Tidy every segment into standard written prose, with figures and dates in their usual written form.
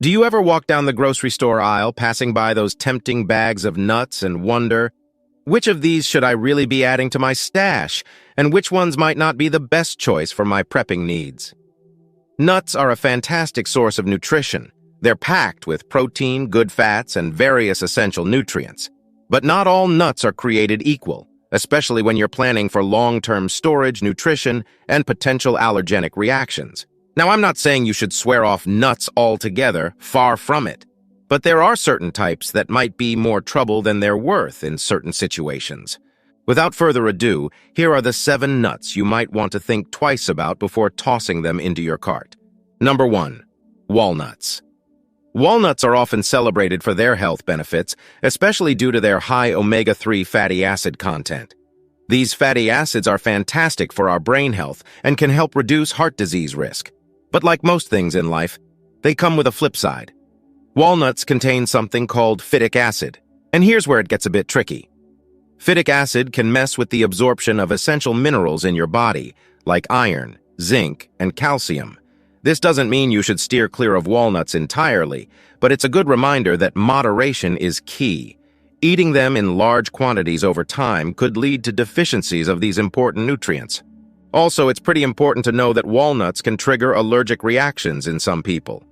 Do you ever walk down the grocery store aisle, passing by those tempting bags of nuts and wonder, which of these should I really be adding to my stash, and which ones might not be the best choice for my prepping needs? Nuts are a fantastic source of nutrition. They're packed with protein, good fats, and various essential nutrients. But not all nuts are created equal, especially when you're planning for long-term storage, nutrition, and potential allergenic reactions. Now, I'm not saying you should swear off nuts altogether, far from it. But there are certain types that might be more trouble than they're worth in certain situations. Without further ado, here are the 7 nuts you might want to think twice about before tossing them into your cart. Number 1. Walnuts. Walnuts are often celebrated for their health benefits, especially due to their high omega-3 fatty acid content. These fatty acids are fantastic for our brain health and can help reduce heart disease risk. But like most things in life, they come with a flip side. Walnuts contain something called phytic acid, and here's where it gets a bit tricky. Phytic acid can mess with the absorption of essential minerals in your body, like iron, zinc, and calcium. This doesn't mean you should steer clear of walnuts entirely, but it's a good reminder that moderation is key. Eating them in large quantities over time could lead to deficiencies of these important nutrients. Also, it's pretty important to know that walnuts can trigger allergic reactions in some people.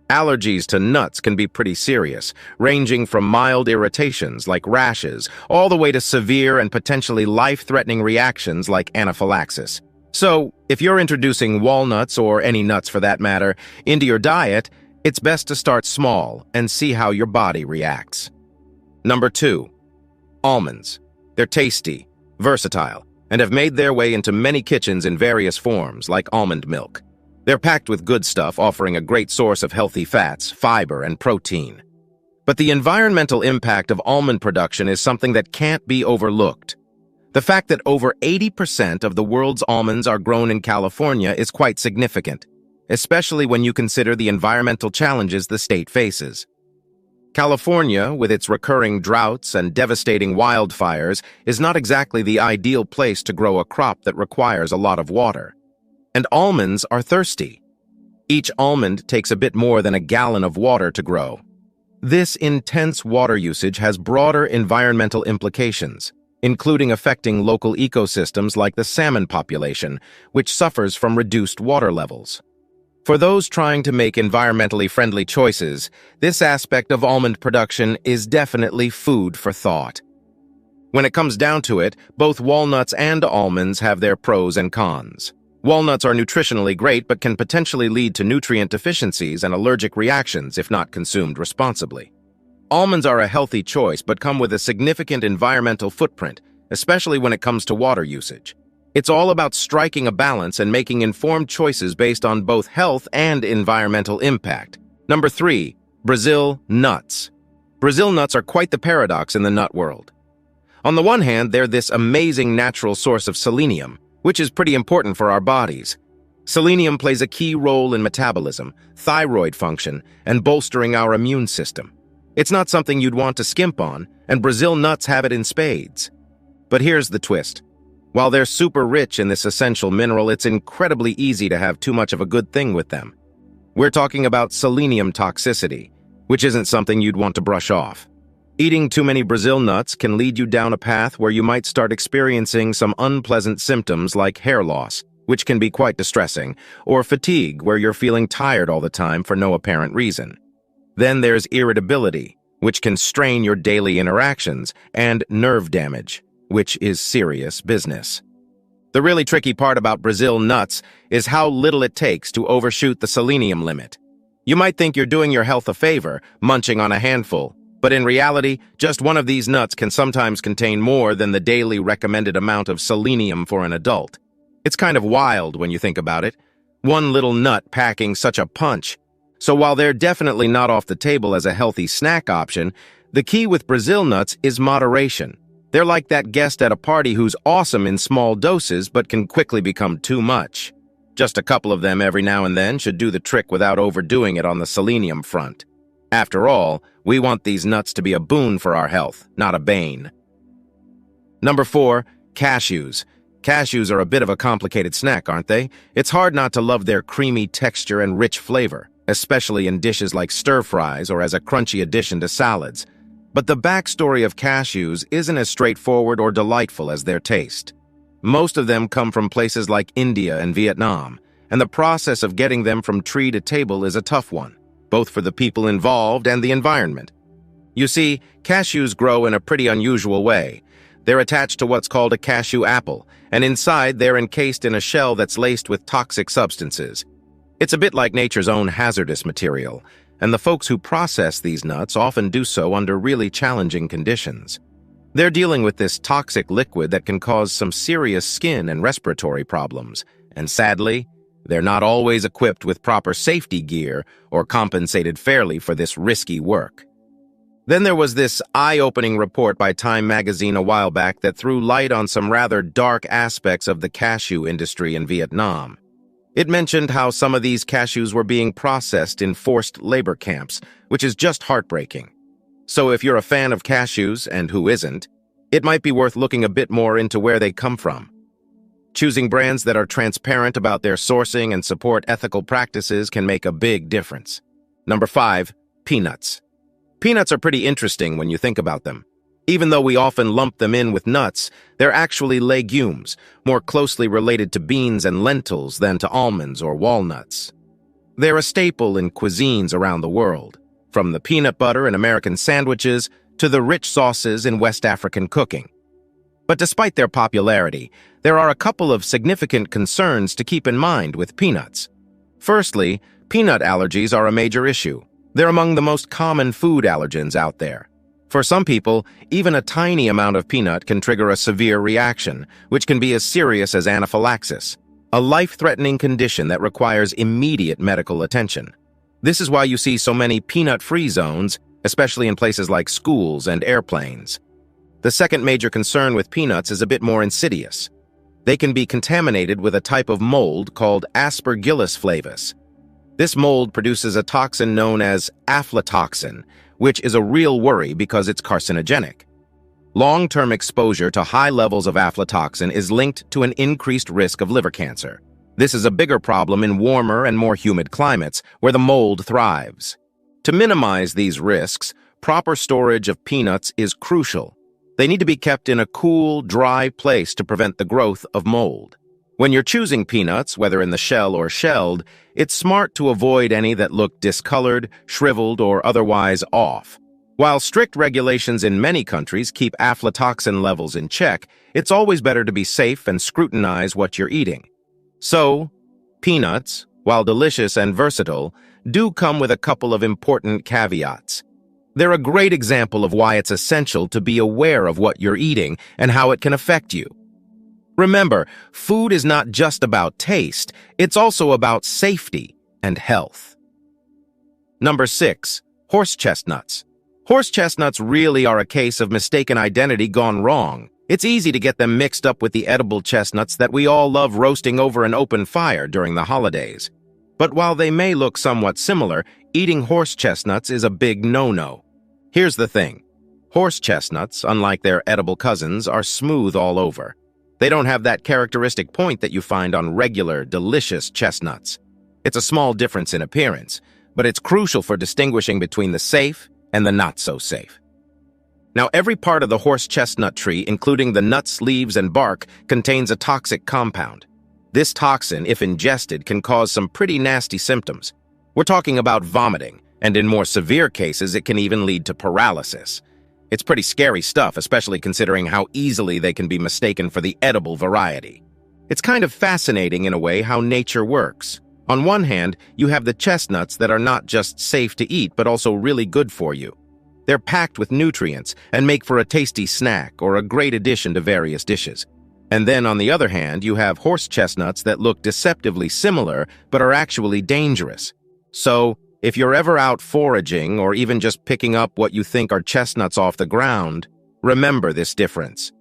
Allergies to nuts can be pretty serious, ranging from mild irritations like rashes, all the way to severe and potentially life-threatening reactions like anaphylaxis. So, if you're introducing walnuts, or any nuts for that matter, into your diet, it's best to start small and see how your body reacts. Number 2. Almonds. They're tasty, versatile, and have made their way into many kitchens in various forms, like almond milk. They're packed with good stuff, offering a great source of healthy fats, fiber, and protein. But the environmental impact of almond production is something that can't be overlooked. The fact that over 80% of the world's almonds are grown in California is quite significant, especially when you consider the environmental challenges the state faces. California, with its recurring droughts and devastating wildfires, is not exactly the ideal place to grow a crop that requires a lot of water. And almonds are thirsty. Each almond takes a bit more than a gallon of water to grow. This intense water usage has broader environmental implications, including affecting local ecosystems like the salmon population, which suffers from reduced water levels. For those trying to make environmentally friendly choices, this aspect of almond production is definitely food for thought. When it comes down to it, both walnuts and almonds have their pros and cons. Walnuts are nutritionally great but can potentially lead to nutrient deficiencies and allergic reactions if not consumed responsibly. Almonds are a healthy choice but come with a significant environmental footprint, especially when it comes to water usage. It's all about striking a balance and making informed choices based on both health and environmental impact. Number 3. Brazil nuts. Brazil nuts are quite the paradox in the nut world. On the one hand, they're this amazing natural source of selenium, which is pretty important for our bodies. Selenium plays a key role in metabolism, thyroid function, and bolstering our immune system. It's not something you'd want to skimp on, and Brazil nuts have it in spades. But here's the twist. While they're super rich in this essential mineral, it's incredibly easy to have too much of a good thing with them. We're talking about selenium toxicity, which isn't something you'd want to brush off. Eating too many Brazil nuts can lead you down a path where you might start experiencing some unpleasant symptoms like hair loss, which can be quite distressing, or fatigue, where you're feeling tired all the time for no apparent reason. Then there's irritability, which can strain your daily interactions, and nerve damage, which is serious business. The really tricky part about Brazil nuts is how little it takes to overshoot the selenium limit. You might think you're doing your health a favor, munching on a handful, but in reality, just one of these nuts can sometimes contain more than the daily recommended amount of selenium for an adult. It's kind of wild when you think about it. One little nut packing such a punch. So while they're definitely not off the table as a healthy snack option, the key with Brazil nuts is moderation. They're like that guest at a party who's awesome in small doses but can quickly become too much. Just a couple of them every now and then should do the trick without overdoing it on the selenium front. After all, we want these nuts to be a boon for our health, not a bane. Number 4, cashews. Cashews are a bit of a complicated snack, aren't they? It's hard not to love their creamy texture and rich flavor. especially in dishes like stir-fries or as a crunchy addition to salads. But the backstory of cashews isn't as straightforward or delightful as their taste. Most of them come from places like India and Vietnam, and the process of getting them from tree to table is a tough one, both for the people involved and the environment. You see, cashews grow in a pretty unusual way. They're attached to what's called a cashew apple, and inside they're encased in a shell that's laced with toxic substances. It's a bit like nature's own hazardous material, and the folks who process these nuts often do so under really challenging conditions. They're dealing with this toxic liquid that can cause some serious skin and respiratory problems, and sadly, they're not always equipped with proper safety gear or compensated fairly for this risky work. Then there was this eye-opening report by Time magazine a while back that threw light on some rather dark aspects of the cashew industry in Vietnam. It mentioned how some of these cashews were being processed in forced labor camps, which is just heartbreaking. So if you're a fan of cashews, and who isn't, it might be worth looking a bit more into where they come from. Choosing brands that are transparent about their sourcing and support ethical practices can make a big difference. Number 5, peanuts. Peanuts are pretty interesting when you think about them. Even though we often lump them in with nuts, they're actually legumes, more closely related to beans and lentils than to almonds or walnuts. They're a staple in cuisines around the world, from the peanut butter in American sandwiches to the rich sauces in West African cooking. But despite their popularity, there are a couple of significant concerns to keep in mind with peanuts. Firstly, peanut allergies are a major issue. They're among the most common food allergens out there. For some people, even a tiny amount of peanut can trigger a severe reaction, which can be as serious as anaphylaxis, a life-threatening condition that requires immediate medical attention. This is why you see so many peanut-free zones, especially in places like schools and airplanes. The second major concern with peanuts is a bit more insidious. They can be contaminated with a type of mold called Aspergillus flavus. This mold produces a toxin known as aflatoxin, which is a real worry because it's carcinogenic. Long-term exposure to high levels of aflatoxin is linked to an increased risk of liver cancer. This is a bigger problem in warmer and more humid climates where the mold thrives. To minimize these risks, proper storage of peanuts is crucial. They need to be kept in a cool, dry place to prevent the growth of mold. When you're choosing peanuts, whether in the shell or shelled, it's smart to avoid any that look discolored, shriveled, or otherwise off. While strict regulations in many countries keep aflatoxin levels in check, it's always better to be safe and scrutinize what you're eating. So, peanuts, while delicious and versatile, do come with a couple of important caveats. They're a great example of why it's essential to be aware of what you're eating and how it can affect you. Remember, food is not just about taste, it's also about safety and health. Number 6, horse chestnuts. Horse chestnuts really are a case of mistaken identity gone wrong. It's easy to get them mixed up with the edible chestnuts that we all love roasting over an open fire during the holidays. But while they may look somewhat similar, eating horse chestnuts is a big no-no. Here's the thing. Horse chestnuts, unlike their edible cousins, are smooth all over. They don't have that characteristic point that you find on regular, delicious chestnuts. It's a small difference in appearance, but it's crucial for distinguishing between the safe and the not-so-safe. Now, every part of the horse chestnut tree, including the nuts, leaves, and bark, contains a toxic compound. This toxin, if ingested, can cause some pretty nasty symptoms. We're talking about vomiting, and in more severe cases, it can even lead to paralysis. It's pretty scary stuff, especially considering how easily they can be mistaken for the edible variety. It's kind of fascinating in a way how nature works. On one hand, you have the chestnuts that are not just safe to eat, but also really good for you. They're packed with nutrients and make for a tasty snack or a great addition to various dishes. And then on the other hand, you have horse chestnuts that look deceptively similar, but are actually dangerous. So, if you're ever out foraging or even just picking up what you think are chestnuts off the ground, remember this difference.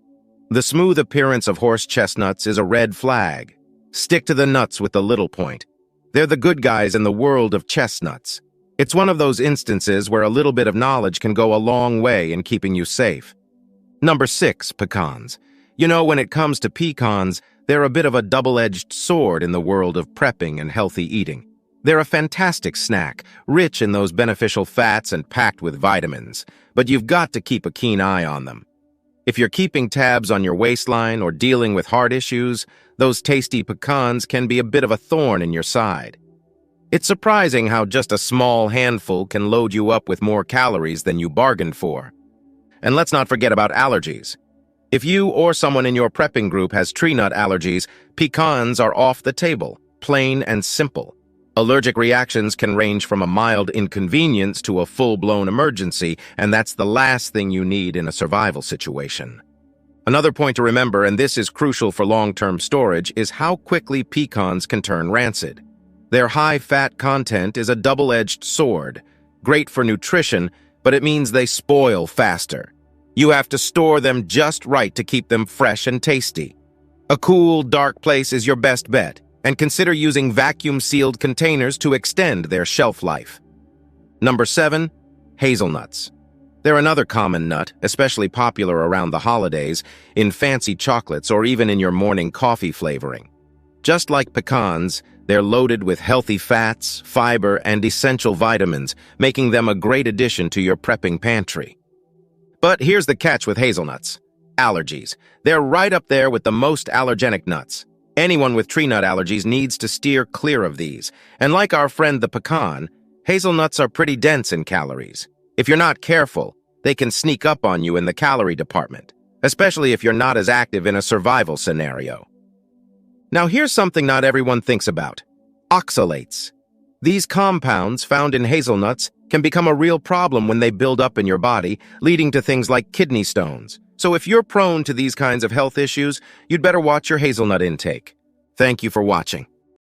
The smooth appearance of horse chestnuts is a red flag. Stick to the nuts with the little point. They're the good guys in the world of chestnuts. It's one of those instances where a little bit of knowledge can go a long way in keeping you safe. Number 6, pecans. You know, when it comes to pecans, they're a bit of a double-edged sword in the world of prepping and healthy eating. They're a fantastic snack, rich in those beneficial fats and packed with vitamins, but you've got to keep a keen eye on them. If you're keeping tabs on your waistline or dealing with heart issues, those tasty pecans can be a bit of a thorn in your side. It's surprising how just a small handful can load you up with more calories than you bargained for. And let's not forget about allergies. If you or someone in your prepping group has tree nut allergies, pecans are off the table, plain and simple. Allergic reactions can range from a mild inconvenience to a full-blown emergency, and that's the last thing you need in a survival situation. Another point to remember, and this is crucial for long-term storage, is how quickly pecans can turn rancid. Their high fat content is a double-edged sword, great for nutrition, but it means they spoil faster. You have to store them just right to keep them fresh and tasty. A cool, dark place is your best bet, and consider using vacuum-sealed containers to extend their shelf life. Number 7, hazelnuts. They're another common nut, especially popular around the holidays, in fancy chocolates or even in your morning coffee flavoring. Just like pecans, they're loaded with healthy fats, fiber, and essential vitamins, making them a great addition to your prepping pantry. But here's the catch with hazelnuts: allergies. They're right up there with the most allergenic nuts. Anyone with tree nut allergies needs to steer clear of these. And like our friend the pecan, hazelnuts are pretty dense in calories. If you're not careful, they can sneak up on you in the calorie department, especially if you're not as active in a survival scenario. Now here's something not everyone thinks about: oxalates. These compounds found in hazelnuts can become a real problem when they build up in your body, leading to things like kidney stones. So if you're prone to these kinds of health issues, you'd better watch your hazelnut intake. Thank you for watching.